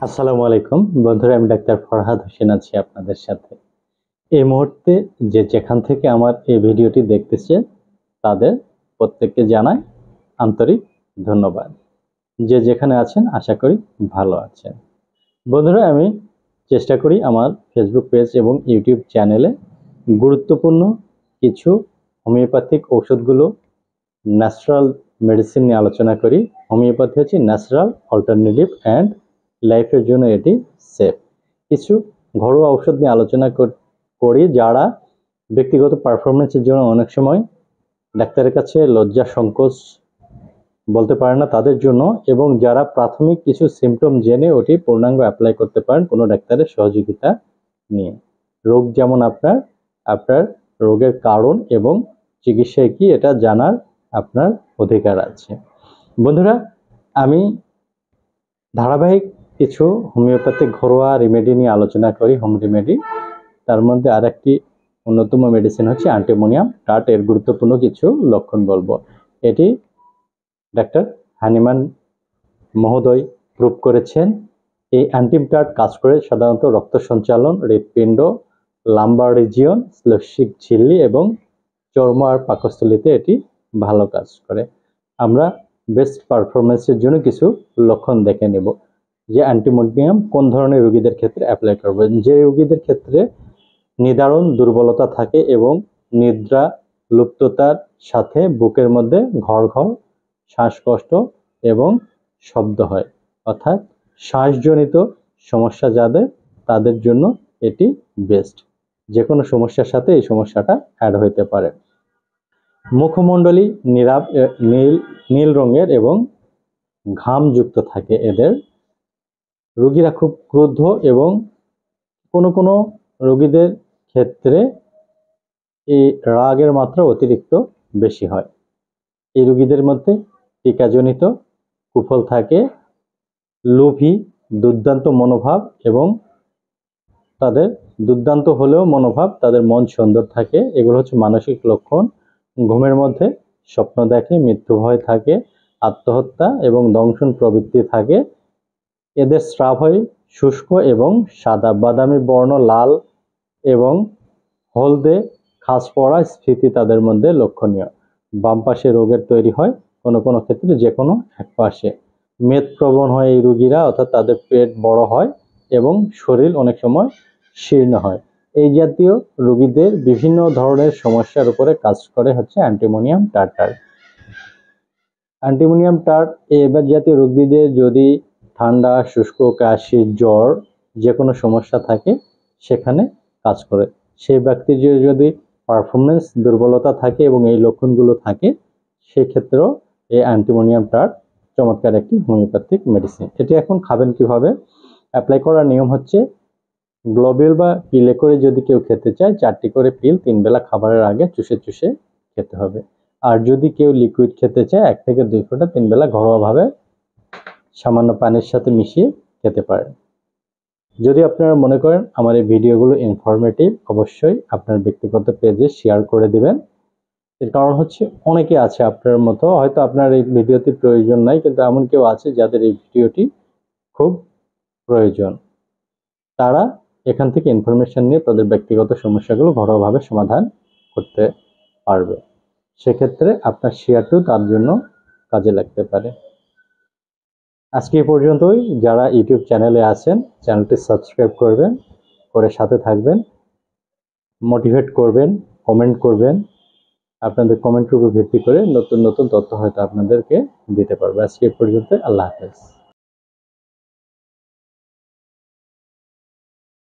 আসসালামু আলাইকুম বন্ধুরা, আমি ডাক্তার ফরহাদ হোসেন আছি আপনাদের সাথে। এই মুহূর্তে যেখান থেকে আমার এই ভিডিওটি দেখতেছে তাদের প্রত্যেককে জানাই আন্তরিক ধন্যবাদ। যেখানে আছেন আশা করি ভালো আছেন। বন্ধুরা, আমি চেষ্টা করি আমার ফেসবুক পেজ এবং ইউটিউব চ্যানেলে গুরুত্বপূর্ণ কিছু হোমিওপ্যাথিক ঔষধগুলো, ন্যাচারাল মেডিসিন নিয়ে আলোচনা করি। হোমিওপ্যাথি হচ্ছে ন্যাচারাল অল্টারনেটিভ অ্যান্ড লাইফের জন্য এটি সেফ। কিছু ঘরোয়া ঔষধ নিয়ে আলোচনা করি যারা ব্যক্তিগত পারফরমেন্সের জন্য অনেক সময় ডাক্তারের কাছে লজ্জা সংকোচ বলতে পারে না তাদের জন্য, এবং যারা প্রাথমিক কিছু সিমটম জেনে ওটি পূর্ণাঙ্গ অ্যাপ্লাই করতে পারেন কোনো ডাক্তারের সহযোগিতা নিয়ে। রোগ যেমন আপনার রোগের কারণ এবং চিকিৎসায় কি এটা জানার আপনার অধিকার আছে। বন্ধুরা, আমি ধারাবাহিক কিছু হোমিওপ্যাথিক ঘরোয়া রেমেডি নিয়ে আলোচনা করি, হোম রেমেডি। তার মধ্যে আরেকটি অন্যতম মেডিসিন হচ্ছে অ্যান্টিমোনিয়াম টার্ট। এর গুরুত্বপূর্ণ কিছু লক্ষণ বলবো। এটি ডাক্তার হানিম্যান মহোদয় প্রুভ করেছেন। এই অ্যান্টিম টার্ট কাজ করে সাধারণত রক্ত সঞ্চালন, হৃৎপিণ্ড, লাম্বার রিজিয়ন, শ্লেষ্মিক ঝিল্লি এবং চর্ম আর পাকস্থলীতে এটি ভালো কাজ করে। আমরা বেস্ট পারফরমেন্সের জন্য কিছু লক্ষণ দেখে নেব যে অ্যান্টিমোনিয়াম কোন ধরনের রোগীদের ক্ষেত্রে অ্যাপ্লাই করবেন। যে রোগীদের ক্ষেত্রে নিদারুণ দুর্বলতা থাকে এবং নিদ্রা লুপ্ততার সাথে বুকের মধ্যে ঘর ঘর শ্বাসকষ্ট এবং শব্দ হয়, অর্থাৎ শ্বাসজনিত সমস্যা যাদের, তাদের জন্য এটি বেস্ট। যে কোনো সমস্যার সাথে এই সমস্যাটা অ্যাড হতে পারে। মুখমণ্ডলী নীল রঙের এবং ঘামযুক্ত থাকে এদের। রোগীরা খুব ক্রুদ্ধ এবং কোনো রোগীদের ক্ষেত্রে এই রাগের মাত্রা অতিরিক্ত বেশি হয়। এই রোগীদের মধ্যে টিকাজনিত কুফল থাকে, লোভী, দুর্দান্ত মনোভাব এবং তাদের দুর্দান্ত হলেও মনোভাব, তাদের মন সুন্দর থাকে। এগুলো হচ্ছে মানসিক লক্ষণ। ঘুমের মধ্যে স্বপ্ন দেখে, মৃত্যু ভয় থাকে, আত্মহত্যা এবং দংশন প্রবৃত্তি থাকে। এদের স্রাব হয় শুষ্ক এবং সাদা, বাদামি বর্ণ, লাল এবং হলদে খাস পড়া স্ফীতি তাদের মধ্যে লক্ষণীয়। বাম পাশে রোগের তৈরি হয় কোনো ক্ষেত্রে যে কোনো এক পাশে। মেদপ্রবণ হয় এই রোগীরা, অর্থাৎ তাদের পেট বড় হয় এবং শরীর অনেক সময় শীর্ণ হয়। এই জাতীয় রোগীদের বিভিন্ন ধরনের সমস্যার উপরে কাজ করে হচ্ছে অ্যান্টিমোনিয়াম টার্টার। অ্যান্টিমোনিয়াম টার্ট এবার জাতীয় রোগীদের যদি ঠান্ডা, শুষ্ক, কাশি, জ্বর যে কোনো সমস্যা থাকে সেখানে কাজ করে। সেই ব্যক্তির যদি পারফরমেন্স দুর্বলতা থাকে এবং এই লক্ষণগুলো থাকে, সেক্ষেত্রেও এই অ্যান্টিমোনিয়াম টার্ট চমৎকার একটি হোমিওপ্যাথিক মেডিসিন। এটি এখন খাবেন কিভাবে? অ্যাপ্লাই করার নিয়ম হচ্ছে গ্লোবিল বা পিলে করে যদি কেউ খেতে চায় 4টি করে পিল 3 বেলা খাবারের আগে চুষে চুষে খেতে হবে। আর যদি কেউ লিকুইড খেতে চায় 1 থেকে 2 ফোঁটা 3 বেলা ঘরোয়াভাবে সামান্য পানির সাথে মিশিয়ে খেতে পারেন। যদি আপনারা মনে করেন আমার এই ভিডিওগুলো ইনফরমেটিভ, অবশ্যই আপনার ব্যক্তিগত পেজে শেয়ার করে দিবেন। এর কারণ হচ্ছে অনেকে আছে আপনার মতো, হয়তো আপনার এই ভিডিওটি প্রয়োজন নাই, কিন্তু এমন কেউ আছে যাদের এই ভিডিওটি খুব প্রয়োজন। তারা এখান থেকে ইনফরমেশন নিয়ে তাদের ব্যক্তিগত সমস্যাগুলো ঘরোয়াভাবে সমাধান করতে পারবে। সেক্ষেত্রে আপনার শেয়ারটিও তার জন্য কাজে লাগতে পারে। আজকে এই পর্যন্তই। যারা ইউটিউব চ্যানেলে আছেন চ্যানেলটি সাবস্ক্রাইব করবেন, করে সাথে থাকবেন, মোটিভেট করবেন, কমেন্ট করবেন। আপনাদের কমেন্টের উপর ভিত্তি করে নতুন নতুন তথ্য হয়তো আপনাদেরকে দিতে পারবো। আজকে এই পর্যন্ত। আল্লাহ হাফেজ।